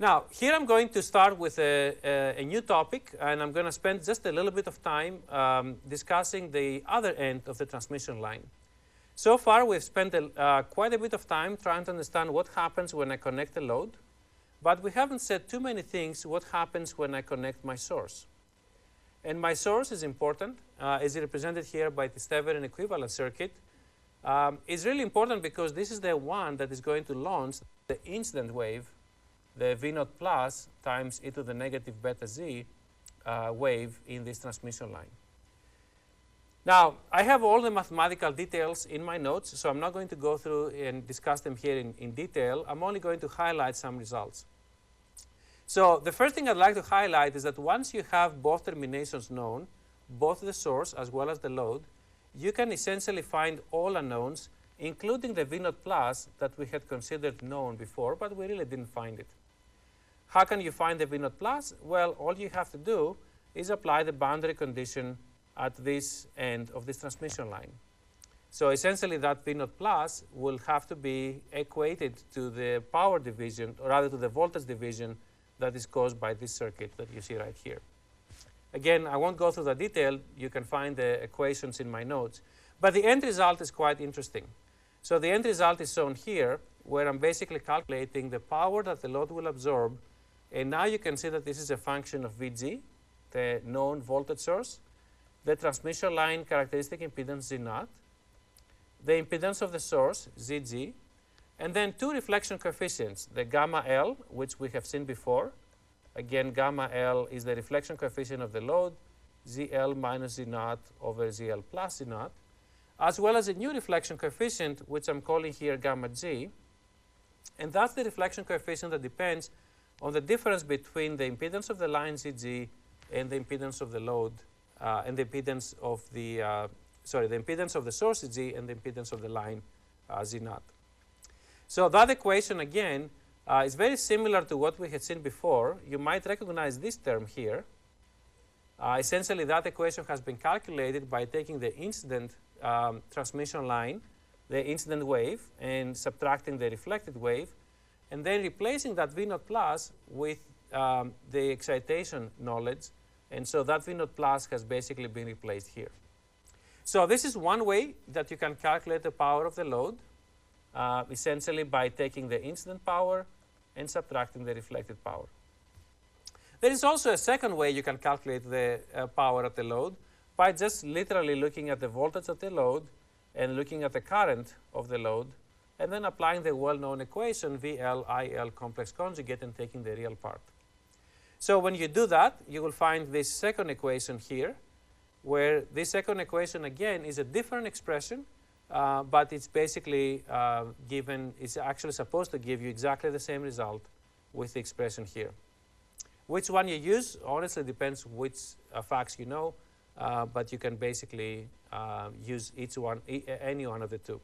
Now, here I'm going to start with a new topic, and I'm going to spend just a little bit of time discussing the other end of the transmission line. So far, we've spent quite a bit of time trying to understand what happens when I connect a load, but we haven't said too many things what happens when I connect my source. And my source is important, is represented here by this Thevenin equivalent circuit. It's really important because this is the one that is going to launch the incident wave, the V0 plus times e to the negative beta z wave in this transmission line. Now, I have all the mathematical details in my notes, so I'm not going to go through and discuss them here in detail. I'm only going to highlight some results. So the first thing I'd like to highlight is that once you have both terminations known, both the source as well as the load, you can essentially find all unknowns, including the V0 plus that we had considered known before, but we really didn't find it. How can you find the V0 plus? Well, all you have to do is apply the boundary condition at this end of this transmission line. So essentially that V0 plus will have to be equated to the power division, or rather to the voltage division that is caused by this circuit that you see right here. Again, I won't go through the detail. You can find the equations in my notes. But the end result is quite interesting. So the end result is shown here, where I'm basically calculating the power that the load will absorb. And now you can see that this is a function of Vg, the known voltage source, the transmission line characteristic impedance Z0, the impedance of the source, Zg, and then two reflection coefficients, the gamma L, which we have seen before. Again, gamma L is the reflection coefficient of the load, ZL minus Z0 over ZL plus Z0, as well as a new reflection coefficient, which I'm calling here gamma G. And that's the reflection coefficient that depends on the difference between the impedance of the line Zg and the impedance of the load, and the impedance of the, the impedance of the source G and the impedance of the line Z0. So that equation, again, is very similar to what we had seen before. You might recognize this term here. Essentially, that equation has been calculated by taking the incident transmission line, the incident wave, and subtracting the reflected wave, and then replacing that V0 plus with the excitation knowledge. And so that V0 plus has basically been replaced here. So this is one way that you can calculate the power of the load, essentially by taking the incident power and subtracting the reflected power. There is also a second way you can calculate the power of the load by just literally looking at the voltage of the load and looking at the current of the load, and then applying the well-known equation VL IL complex conjugate and taking the real part. So when you do that, you will find this second equation here, where this second equation again is a different expression, but it's basically it's actually supposed to give you exactly the same result with the expression here. Which one you use honestly depends which facts you know, but you can basically use any one of the two.